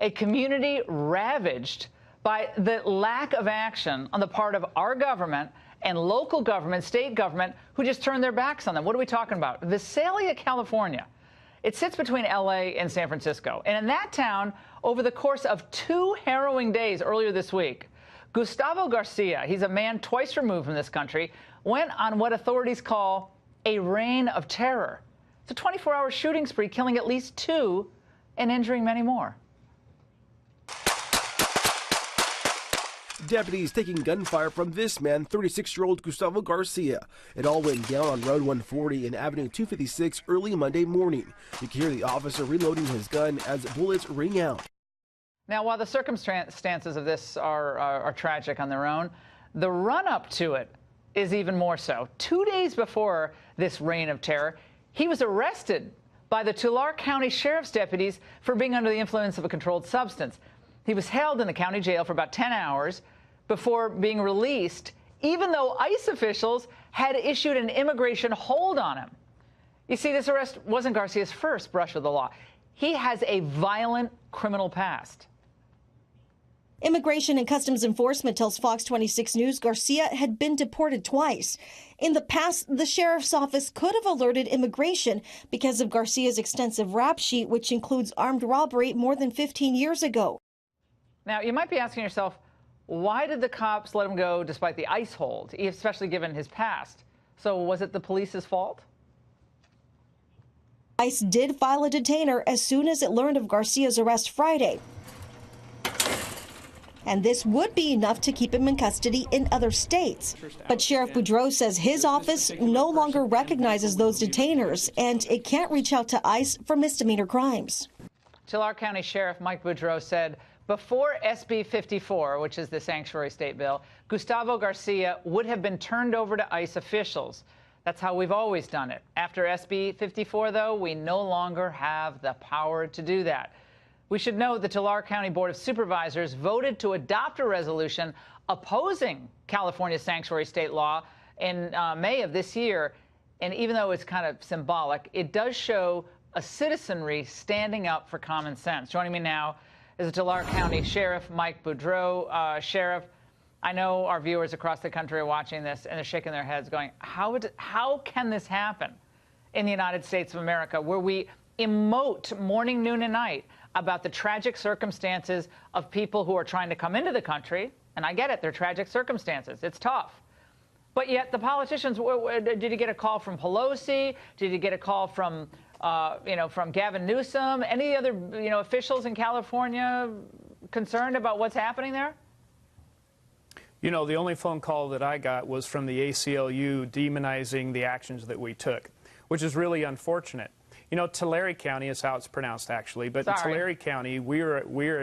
a community ravaged by the lack of action on the part of our government and local government, state government, who just turned their backs on them. What are we talking about? Visalia, California. It sits between L.A. and San Francisco. And in that town, over the course of 2 harrowing days earlier this week, Gustavo Garcia, he's a man twice removed from this country, went on what authorities call a reign of terror. It's a 24-hour shooting spree, killing at least 2 and injuring many more. Deputies taking gunfire from this man, 36-year-old Gustavo Garcia. It all went down on Road 140 and Avenue 256 early Monday morning. You can hear the officer reloading his gun as bullets ring out. Now, while the circumstances of this are tragic on their own, the run-up to it is even more so. 2 days before this reign of terror, he was arrested by the Tulare County Sheriff's deputies for being under the influence of a controlled substance. He was held in the county jail for about 10 hours before being released, even though ICE officials had issued an immigration hold on him. You see, this arrest wasn't Garcia's first brush with the law. He has a violent criminal past. Immigration and Customs Enforcement tells Fox 26 News Garcia had been deported twice. In the past, the sheriff's office could have alerted immigration because of Garcia's extensive rap sheet, which includes armed robbery more than 15 years ago. Now, you might be asking yourself, why did the cops let him go despite the ICE hold, especially given his past? So was it the police's fault? ICE did file a detainer as soon as it learned of Garcia's arrest Friday. And this would be enough to keep him in custody in other states. But Sheriff Boudreaux says his office no longer recognizes those detainers, and it can't reach out to ICE for misdemeanor crimes. Tulare County Sheriff Mike Boudreaux said before SB 54, which is the sanctuary state bill, Gustavo Garcia would have been turned over to ICE officials. That's how we've always done it. After SB 54, though, we no longer have the power to do that. We should note the Tulare County Board of Supervisors voted to adopt a resolution opposing California's sanctuary state law in May of this year. And even though it's kind of symbolic, it does show a citizenry standing up for common sense. Joining me now is the Tulare County Sheriff Mike Boudreaux. Sheriff, I know our viewers across the country are watching this and they're shaking their heads going, how can this happen in the United States of America, where we emote morning, noon, and night about the tragic circumstances of people who are trying to come into the country? And I get it, they're tragic circumstances. It's tough. But yet the politicians, did you get a call from Pelosi? Did you get a call from from Gavin Newsom? Any other, officials in California concerned about what's happening there? The only phone call that I got was from the ACLU demonizing the actions that we took, which is really unfortunate. Tulare County is how it's pronounced, actually, but in Tulare County,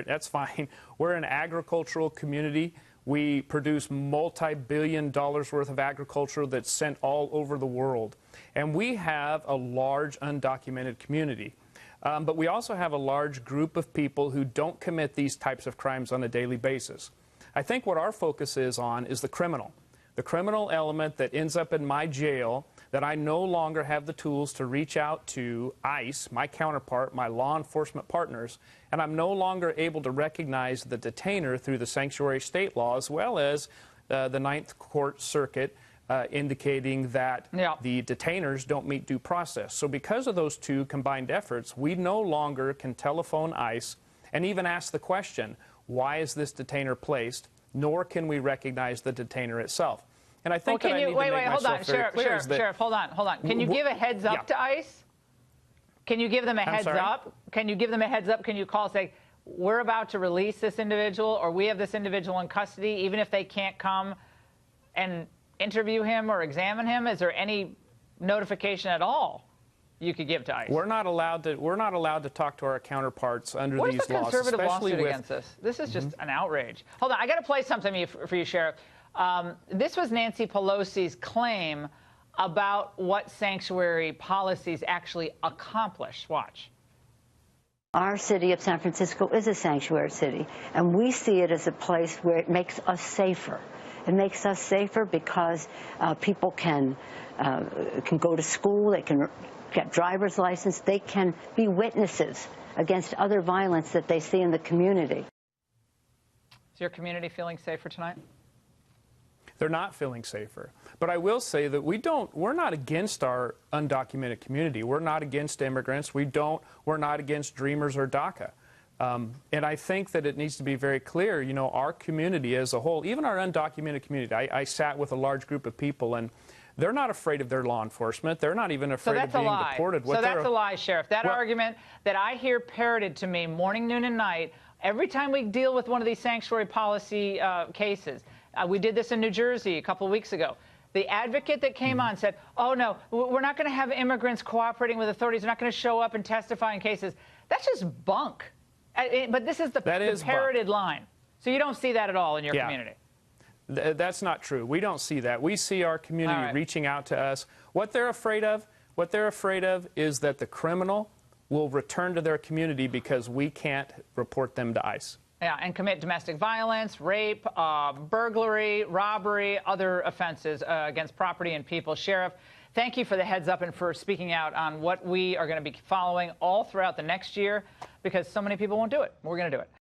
that's fine. We're an agricultural community. We produce multi-billion dollars worth of agriculture that's sent all over the world. And we have a large undocumented community. But we also have a large group of people who don't commit these types of crimes on a daily basis. I think what our focus is on is the criminal element that ends up in my jail, that I no longer have the tools to reach out to ICE, my counterpart, my law enforcement partners, and I'm no longer able to recognize the detainer through the sanctuary state law, as well as the Ninth Court Circuit indicating that the detainers don't meet due process. So because of those two combined efforts, we no longer can telephone ICE and even ask the question, why is this detainer placed, nor can we recognize the detainer itself. And I think that I need to make myself very clear. Sheriff, hold on. Can you give a heads up to ICE? Can you give them a heads up? Can you give them a heads up? Can you call and say, we're about to release this individual, or we have this individual in custody, even if they can't come and interview him or examine him? Is there any notification at all you could give to ICE? We're not allowed to talk to our counterparts under these laws. Where's the conservative lawsuit against this? This is just an outrage. Hold on, I got to play something for you, Sheriff. This was Nancy Pelosi's claim about what sanctuary policies actually accomplish. Watch. Our city of San Francisco is a sanctuary city, and we see it as a place where it makes us safer. It makes us safer because people can go to school, they can get driver's license. They can be witnesses against other violence that they see in the community. Is your community feeling safer tonight? They're not feeling safer. But I will say that we're not against our undocumented community. We're not against immigrants. We're not against Dreamers or DACA. And I think that it needs to be very clear, you know, our community as a whole, even our undocumented community. I sat with a large group of people, and they're not afraid of their law enforcement. They're not even afraid of being deported. So that's a lie, Sheriff. That argument that I hear parroted to me morning, noon, and night every time we deal with one of these sanctuary policy cases. We did this in New Jersey a couple of weeks ago. The advocate that came on said, oh, no, we're not going to have immigrants cooperating with authorities. They're not going to show up and testify in cases. That's just bunk. But this is the parroted line. So you don't see that at all in your community. That's not true. We don't see that. We see our community reaching out to us. What they're afraid of is that the criminal will return to their community because we can't report them to ICE. Yeah, and commit domestic violence, rape, burglary, robbery, other offenses against property and people. Sheriff, thank you for the heads up and for speaking out on what we are going to be following all throughout the next year, because so many people won't do it. We're going to do it.